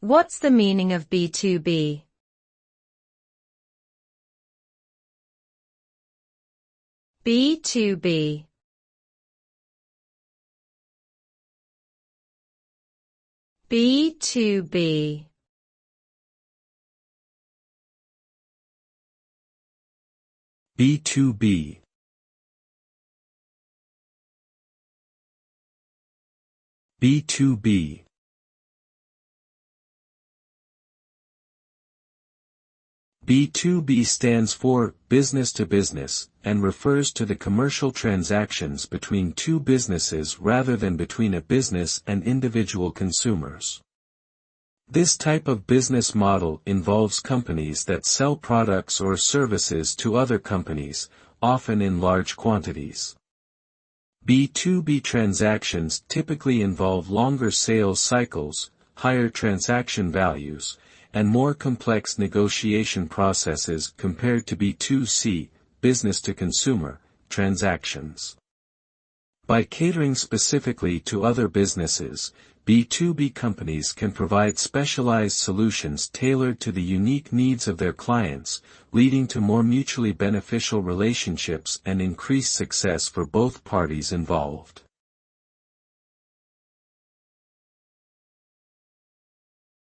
What's the meaning of B2B? B2B. B2B. B2B. B2B. B2B stands for business to business, and refers to the commercial transactions between two businesses rather than between a business and individual consumers. This type of business model involves companies that sell products or services to other companies, often in large quantities. B2B transactions typically involve longer sales cycles, higher transaction values, and more complex negotiation processes compared to B2C, business-to-consumer, transactions. By catering specifically to other businesses, B2B companies can provide specialized solutions tailored to the unique needs of their clients, leading to more mutually beneficial relationships and increased success for both parties involved.